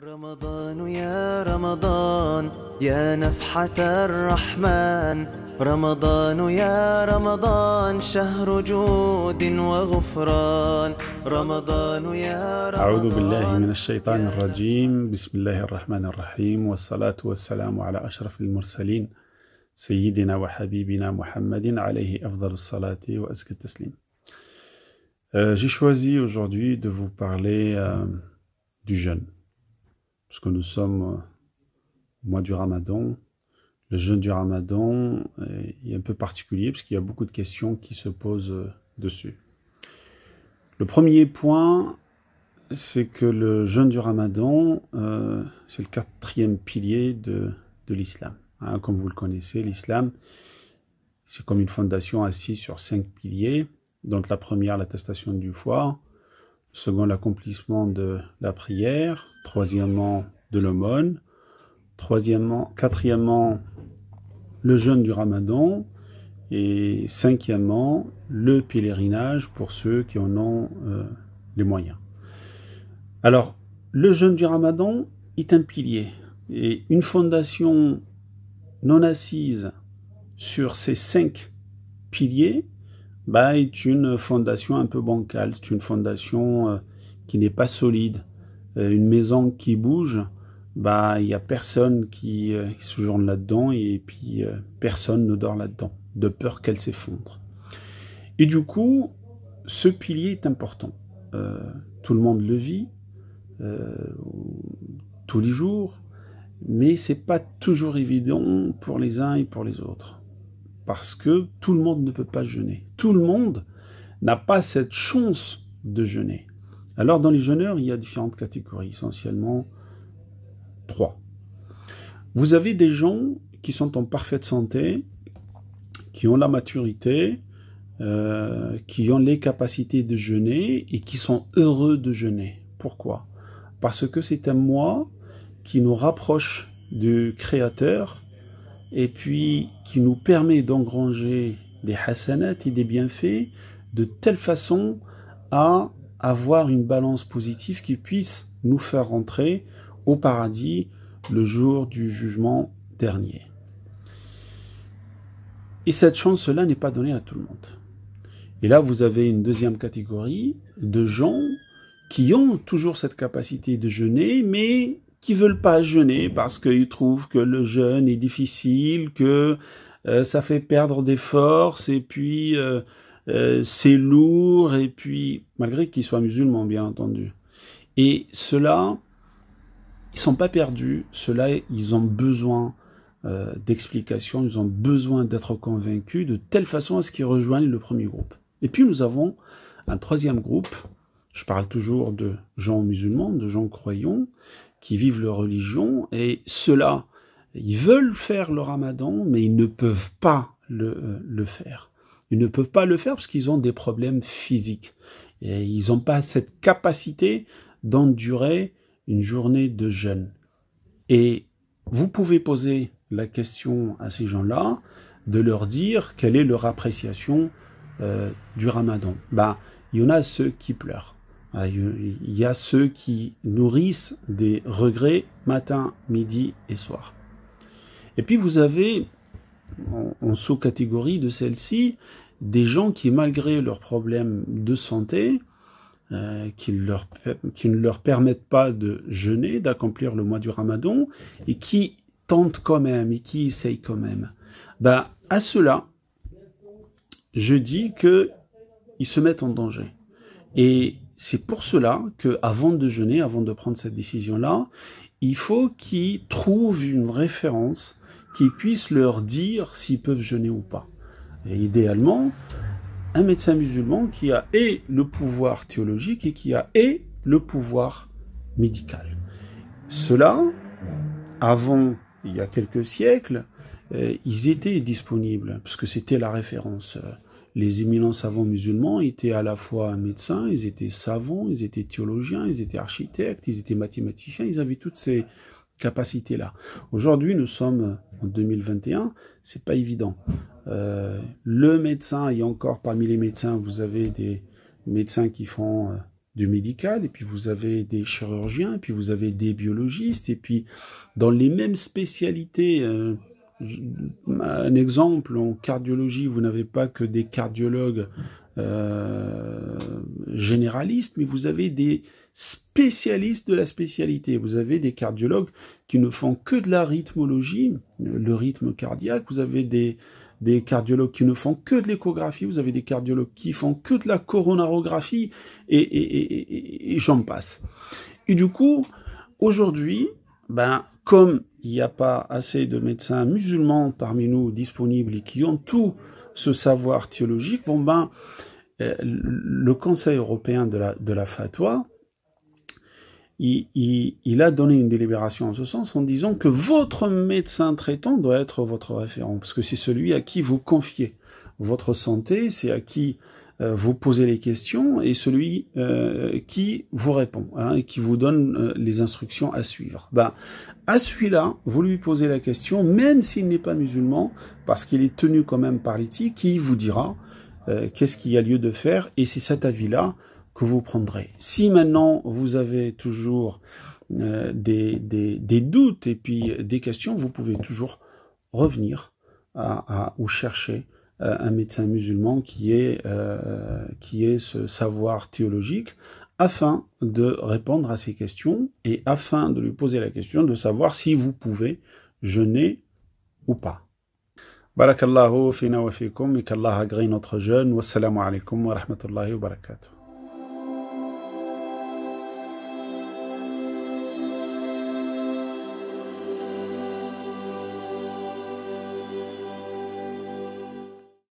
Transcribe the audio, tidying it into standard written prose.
رمضان يا رمضان يا نفحة الرحمن رمضان يا رمضان شهر جود وغفران رمضان يا رمضان أعوذ بالله من الشيطان الرجيم بسم الله الرحمن الرحيم والصلاة والسلام على أشرف المرسلين سيدنا وحبيبنا محمد عليه أفضل الصلاة وأزكى التسليم. J'ai choisi aujourd'hui de vous parler du jeûne. Parce que nous sommes au mois du Ramadan. Le jeûne du Ramadan est un peu particulier parce qu'il y a beaucoup de questions qui se posent dessus. Le premier point, c'est que le jeûne du Ramadan, c'est le quatrième pilier de l'islam. Hein, comme vous le connaissez, l'islam, c'est comme une fondation assise sur 5 piliers. Donc la première, l'attestation du foi. Second, l'accomplissement de la prière. Troisièmement, de l'aumône. Quatrièmement, le jeûne du Ramadan. Et cinquièmement, le pèlerinage pour ceux qui en ont les moyens. Alors, le jeûne du Ramadan est un pilier. Et une fondation non assise sur ces 5 piliers, est une fondation un peu bancale, c'est une fondation qui n'est pas solide. Une maison qui bouge, il n'y a personne qui séjourne là-dedans et puis personne ne dort là-dedans, de peur qu'elle s'effondre. Et du coup, ce pilier est important. Tout le monde le vit, tous les jours, mais c'est pas toujours évident pour les uns et pour les autres. Parce que tout le monde ne peut pas jeûner. Tout le monde n'a pas cette chance de jeûner. Alors dans les jeûneurs, il y a différentes catégories, essentiellement 3. Vous avez des gens qui sont en parfaite santé, qui ont la maturité, qui ont les capacités de jeûner et qui sont heureux de jeûner. Pourquoi? Parce que c'est un mois qui nous rapproche du Créateur et puis qui nous permet d'engranger des hasanat et des bienfaits de telle façon à avoir une balance positive qui puisse nous faire rentrer au paradis le jour du jugement dernier. Et cette chance-là n'est pas donnée à tout le monde. Et là, vous avez une deuxième catégorie de gens qui ont toujours cette capacité de jeûner, mais qui veulent pas jeûner parce qu'ils trouvent que le jeûne est difficile, que ça fait perdre des forces, et puis c'est lourd, et puis malgré qu'ils soient musulmans, bien entendu. Et ceux-là, ils sont pas perdus, ceux-là, ils ont besoin d'explications, ils ont besoin d'être convaincus de telle façon à ce qu'ils rejoignent le premier groupe. Et puis nous avons un troisième groupe, je parle toujours de gens musulmans, de gens croyants, qui vivent leur religion, et ceux-là, ils veulent faire le ramadan, mais ils ne peuvent pas le faire. Ils ne peuvent pas le faire parce qu'ils ont des problèmes physiques. Et ils n'ont pas cette capacité d'endurer une journée de jeûne. Et vous pouvez poser la question à ces gens-là, de leur dire quelle est leur appréciation du ramadan. Il y en a ceux qui pleurent. Il y a ceux qui nourrissent des regrets matin, midi et soir. Et puis vous avez, en sous-catégorie de celle-ci, des gens qui, malgré leurs problèmes de santé, qui ne leur permettent pas de jeûner, d'accomplir le mois du Ramadan, et qui tentent quand même, et qui essayent quand même. À ceux-là, je dis qu'ils se mettent en danger. Et c'est pour cela qu'avant de jeûner, avant de prendre cette décision-là, il faut qu'ils trouvent une référence qui puisse leur dire s'ils peuvent jeûner ou pas. Et idéalement, un médecin musulman qui a et le pouvoir théologique et qui a et le pouvoir médical. Ceux-là, avant, il y a quelques siècles, ils étaient disponibles, parce que c'était la référence. Les éminents savants musulmans étaient à la fois médecins, ils étaient savants, ils étaient théologiens, ils étaient architectes, ils étaient mathématiciens, ils avaient toutes ces capacités-là. Aujourd'hui, nous sommes en 2021, c'est pas évident. Le médecin, et encore parmi les médecins, vous avez des médecins qui font du médical, et puis vous avez des chirurgiens, et puis vous avez des biologistes, et puis dans les mêmes spécialités, un exemple, en cardiologie, vous n'avez pas que des cardiologues généralistes, mais vous avez des spécialistes de la spécialité. Vous avez des cardiologues qui ne font que de la rythmologie, le rythme cardiaque. Vous avez des cardiologues qui ne font que de l'échographie. Vous avez des cardiologues qui font que de la coronarographie, et j'en passe. Et du coup, aujourd'hui, comme il n'y a pas assez de médecins musulmans parmi nous disponibles et qui ont tout ce savoir théologique, le Conseil européen de la fatwa, il a donné une délibération en ce sens en disant que votre médecin traitant doit être votre référent, parce que c'est celui à qui vous confiez votre santé, c'est à qui vous posez les questions, et celui qui vous répond, et qui vous donne les instructions à suivre. À celui-là, vous lui posez la question, même s'il n'est pas musulman, parce qu'il est tenu quand même par l'éthique, qui vous dira qu'est-ce qu'il y a lieu de faire, et c'est cet avis-là que vous prendrez. Si maintenant vous avez toujours des doutes et puis des questions, vous pouvez toujours revenir ou chercher un médecin musulman qui ait ce savoir théologique, afin de répondre à ces questions et afin de lui poser la question de savoir si vous pouvez jeûner ou pas. Barakallahu fina wa fikum, et qu'Allah agrée notre jeûne. Wassalamu alaikum wa rahmatullahi wa barakatuh.